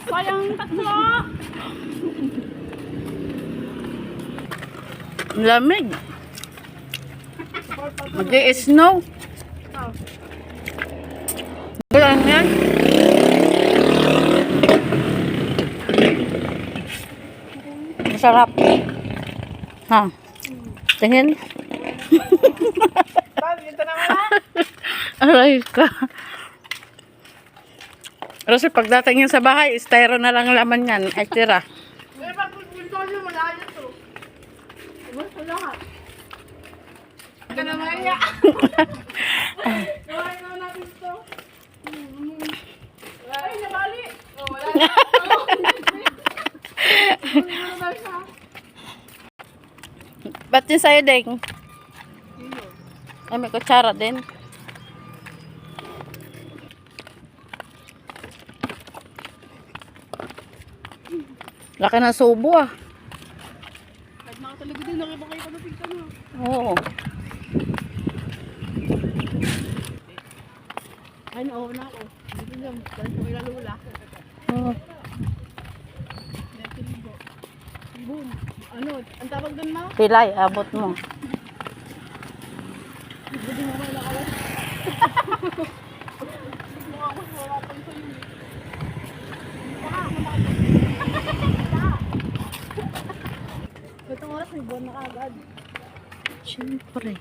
Sayang tatlo. Lamig. Mag-i-snow. Bulan yan. Masarap. Ha? Tingin. Ito naman ha. Aray ka. Kasi pagdating yun sa bahay, styro na lang laman yan. Ay, tira. Eh, pag punto nyo, malayo to. Gusto lahat. Ka na maya. Gawin na natin ito. Ay, nabali. Oh, wala na. Ba't yun sa'yo, Deng? Ay, may kutsara din. Laki ng subo ah. Kahit mga talaga din, nakibakay ka na tignan mo. Oo. Ay, nauna ako. Dito lang, dahil sa ilalula. Oo. Boom. Ano, ang tawag doon ma? Pilay, abot mo. Hindi mo may nakawas. Mukha ko sa wala pang sa'yo. Itong oras may buwan na kaagad. Siyempre.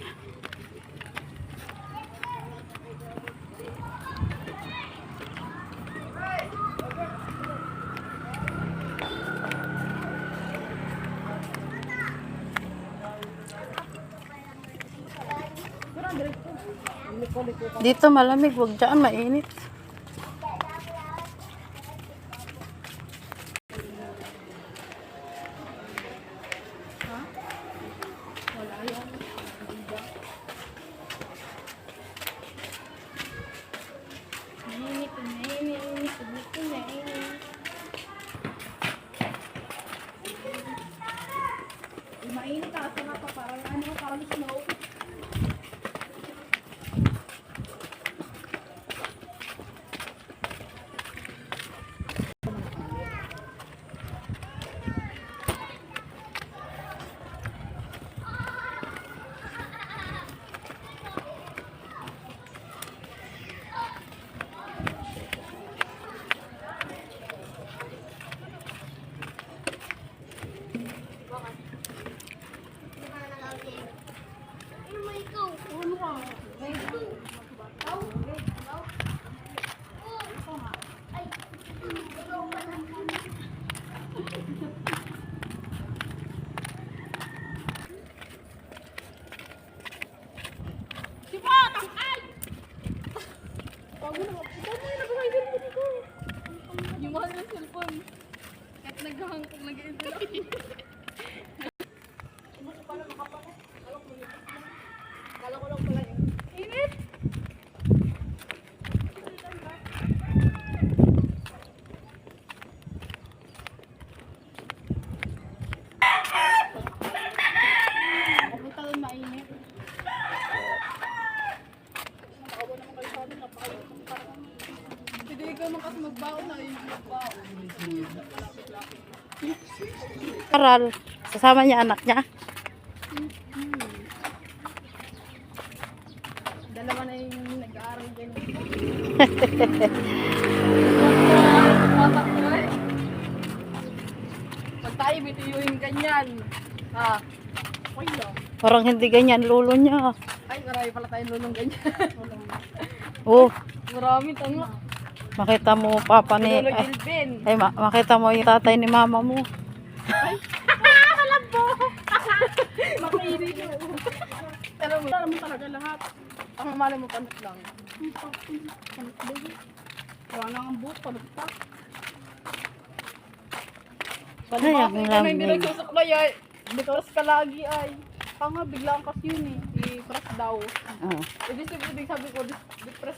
Dito malamig, wag dyan mainit. Mainit ka sa mapa, parang ano, parang snow. Yung mahal ng cellphone. Kahit naghahangkong nag-i-interview. Kala ko lang pala yun. Init! Ako taon mainit. Nakawa naman kayo sa atin. Hindi ikaw naman kasi magbaon na yun. Magbaon. Aral. Kasama niya anak niya. Dalawa na yung nag-aaral dyan. Pag tayo bitiyuhin kanyan. Ah, okay lang. Parang hindi ganyan lulo niya. Ay, marami pala tayong lulong ganyan. Oh, Marami tanga. makita mo papa ni... Lolo Ay, Gilbin. makita mo yung tatay ni mama mo. Malabo! Makinig. Alam mo talaga lahat. Ang mamala mo panot lang. Panot baby. Wala na ang buhok, panot pa. Ay, ang Hindi lamig. nagsusuklay ay. Because ka lagi ay. Tanga, biglaan kasi yun eh. I-press daw. Oh. Ibig sabi ko, di-press.